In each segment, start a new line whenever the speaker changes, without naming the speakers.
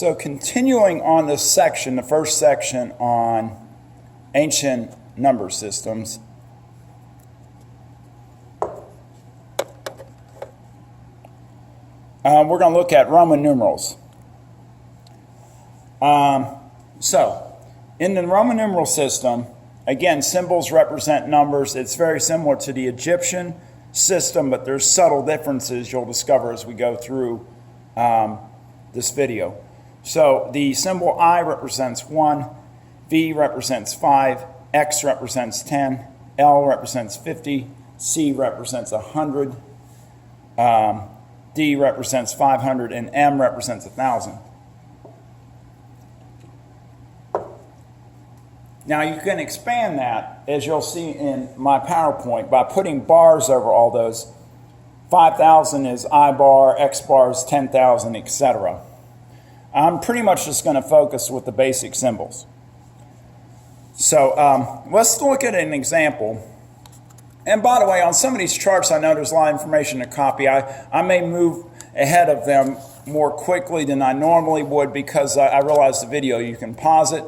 So continuing on this section, the first section on ancient number systems, we're going to look at Roman numerals. So in the Roman numeral system, again, symbols represent numbers. It's very similar to the Egyptian system, but there's subtle differences you'll discover as we go through this video. So the symbol I represents 1, V represents 5, X represents 10, L represents 50, C represents 100, D represents 500, and M represents 1,000. Now you can expand that, as you'll see in my PowerPoint, by putting bars over all those. 5,000 is I bar, X bar is 10,000, etc. I'm pretty much just going to focus with the basic symbols. So let's look at an example. And by the way, on some of these charts, I know there's a lot of information to copy. I may move ahead of them more quickly than I normally would because I realize the video, you can pause it.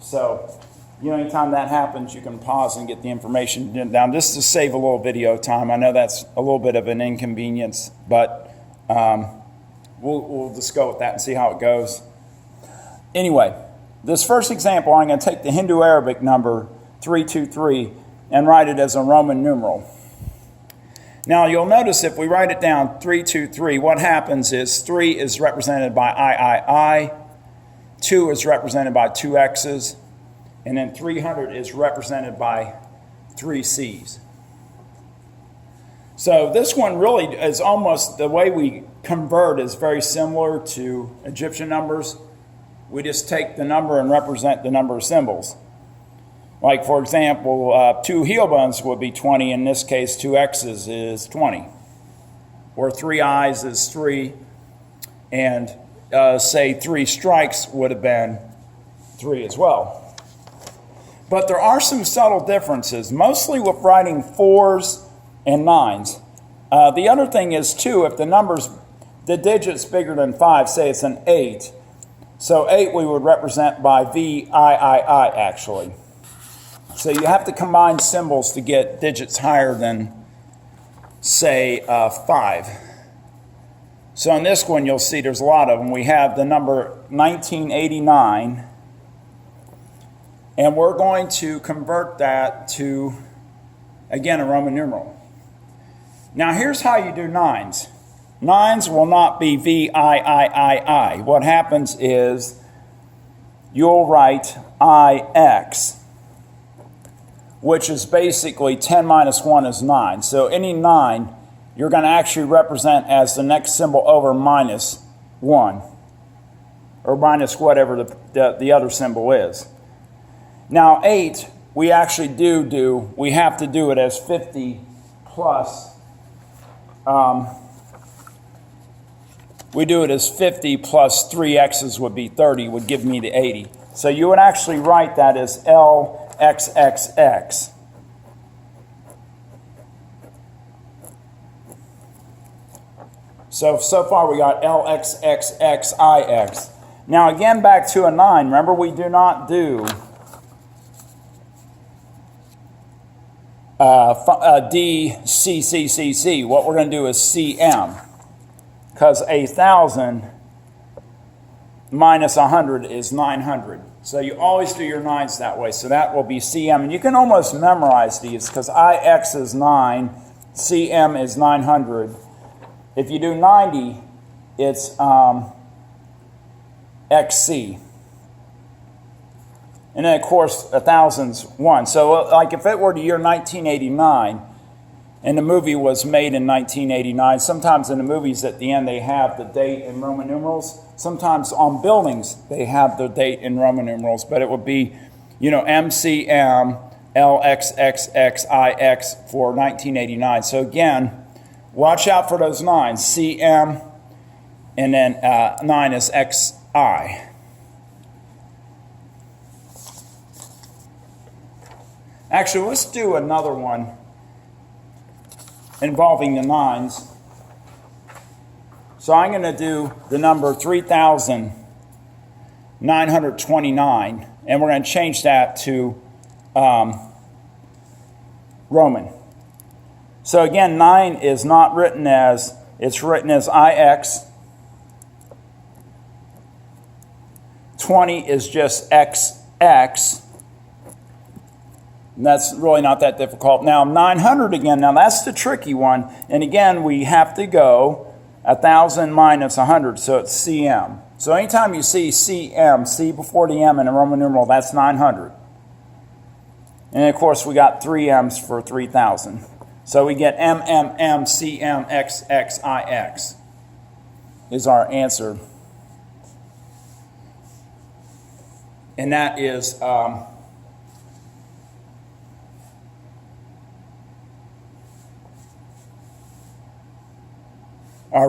So, anytime that happens, you can pause and get the information down just to save a little video time. I know that's a little bit of an inconvenience, but we'll just go with that and see how it goes. Anyway, this first example, I'm going to take the Hindu-Arabic number 323 and write it as a Roman numeral. Now, you'll notice if we write it down 323, what happens is 3 is represented by I, 2 is represented by 2 X's, and then 300 is represented by 3 C's. So this one really is almost, the way we convert is very similar to Egyptian numbers. We just take the number and represent the number of symbols. Like, for example, 2 heel bones would be 20. In this case, 2 X's is 20. Or 3 I's is 3. And say 3 strikes would have been 3 as well. But there are some subtle differences, mostly with writing 4s and 9s. The other thing is, too, if the digit's bigger than 5, say it's an 8. So 8 we would represent by VIII, actually. So you have to combine symbols to get digits higher than, say, 5. So in this one, you'll see there's a lot of them. We have the number 1989, and we're going to convert that to, again, a Roman numeral. Now, here's how you do 9s. 9s will not be VIII. What happens is you'll write IX, which is basically 10 minus 1 is 9. So any 9, you're going to actually represent as the next symbol over minus 1, or minus whatever the other symbol is. Now 8, we actually we have to do it as 50 plus, we do it as 50 plus 3 X's would be 30, would give me the 80. So you would actually write that as LXXX. So far we got LXXXIX. Now again, back to a 9. Remember, we do not do DCCCC. What we're going to do is CM. Because 1,000 minus 100 is 900. So you always do your 9s that way. So that will be CM. And you can almost memorize these because IX is 9, CM is 900. If you do 90, it's XC. And then, of course, 1,000's 1. So like if it were the year 1989, and the movie was made in 1989, sometimes in the movies at the end they have the date in Roman numerals. Sometimes on buildings they have the date in Roman numerals, but it would be, MCM LXXXIX for 1989. So again, watch out for those 9s, CM, and then 9 is XI. Actually, let's do another one involving the 9s. So I'm going to do the number 3,929, and we're going to change that to Roman. So again, 9 is not written as, it's written as IX. 20 is just XX. And that's really not that difficult. Now 900 again, now that's the tricky one. And again, we have to go 1,000 minus 100, so it's CM. So anytime you see CM, C before the M in a Roman numeral, that's 900. And of course, we got 3 M's for 3,000. So we get MMMCMXXIX is our answer. And that is our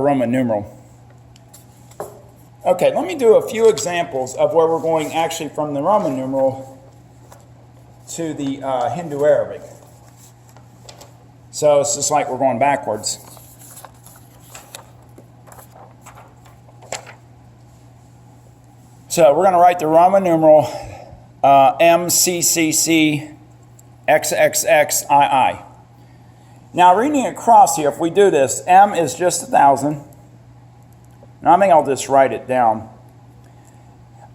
Roman numeral. Okay, let me do a few examples of where we're going actually from the Roman numeral to the Hindu Arabic. So it's just like we're going backwards. So we're going to write the Roman numeral MCCC XXXII. Now reading across here, if we do this, M is just 1,000. And I think I'll just write it down.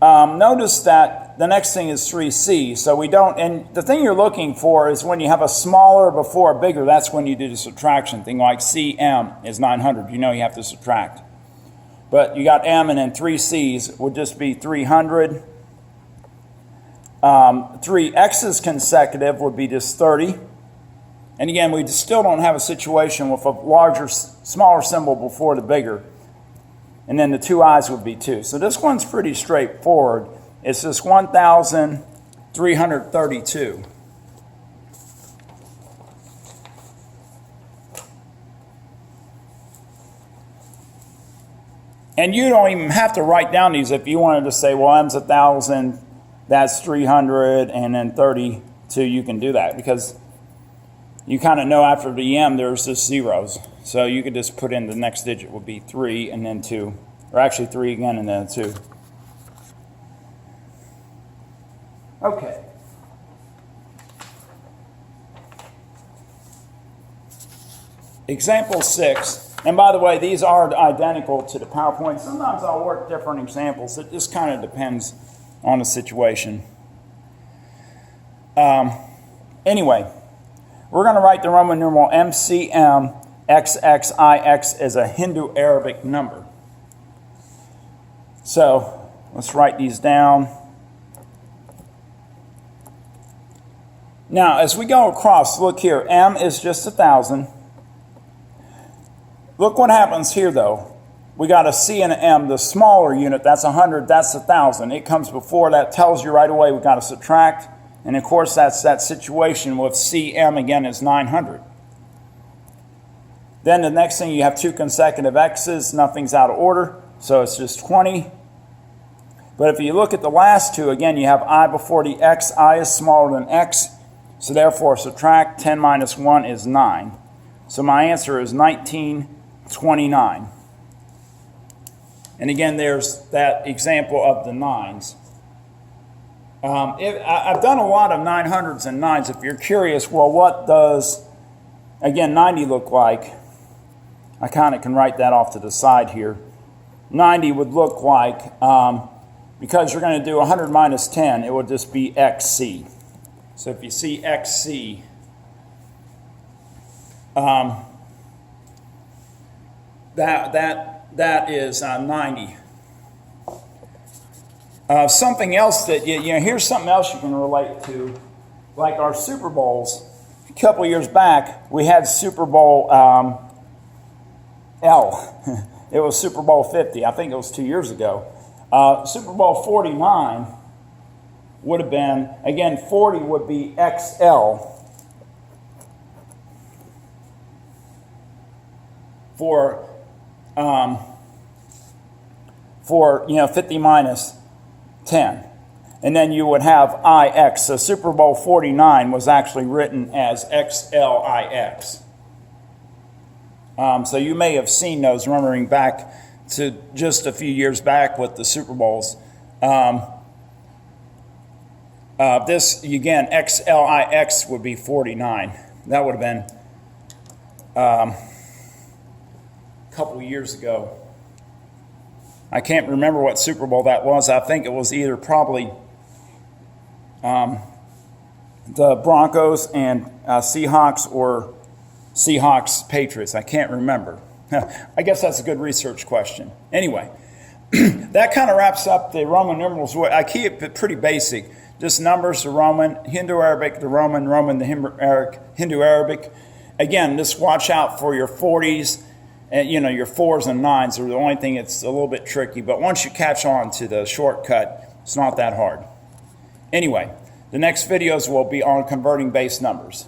Notice that the next thing is 3C. So we don't, and the thing you're looking for is when you have a smaller before a bigger, that's when you do the subtraction thing. Like CM is 900. You know you have to subtract. But you got M and then 3 C's would just be 300. 3 X's consecutive would be just 30. And again, we still don't have a situation with a larger, smaller symbol before the bigger. And then the 2 I's would be 2. So this one's pretty straightforward. It's just 1,332. And you don't even have to write down these. If you wanted to say, well, M's 1,000, that's 300, and then 32, you can do that. Because you kind of know after the M, there's just zeros. So you could just put in the next digit would be 3 and then 2. Or actually 3 again and then 2. Okay. Example 6. And by the way, these are identical to the PowerPoint. Sometimes I'll work different examples. It just kind of depends on the situation. Anyway, we're going to write the Roman numeral MCMXXIX as a Hindu Arabic number. So let's write these down. Now, as we go across, look here. M is just 1,000. Look what happens here, though. We got a C and an M. The smaller unit, that's 100, that's 1,000. It comes before. That tells you right away we've got to subtract. And, of course, that's that situation with CM, again, is 900. Then the next thing, you have 2 consecutive X's. Nothing's out of order, so it's just 20. But if you look at the last 2, again, you have I before the X. I is smaller than X, so therefore subtract 10 minus 1 is 9. So my answer is 1929. And again, there's that example of the 9s. I've done a lot of 900s and 9s. If you're curious, well, what does, again, 90 look like? I kind of can write that off to the side here. 90 would look like, because you're going to do 100 minus 10, it would just be XC. So if you see XC, that is 90. Something else that, here's something else you can relate to, like our Super Bowls. A couple of years back, we had Super Bowl L. It was Super Bowl 50. I think it was 2 years ago. Super Bowl 49 would have been, again, 40 would be XL for 50 minus 10. And then you would have IX. So Super Bowl 49 was actually written as XLIX. So you may have seen those, remembering back to just a few years back with the Super Bowls. This, again, XLIX would be 49. That would have been a couple of years ago. I can't remember what Super Bowl that was. I think it was either probably the Broncos and Seahawks or Seahawks-Patriots. I can't remember. I guess that's a good research question. Anyway, that kind of wraps up the Roman numerals. I keep it pretty basic. Just numbers, the Roman, Hindu-Arabic, the Roman, the Hindu-Arabic. Again, just watch out for your 40s, and your 4s and 9s are the only thing that's a little bit tricky. But once you catch on to the shortcut, it's not that hard. Anyway, the next videos will be on converting base numbers.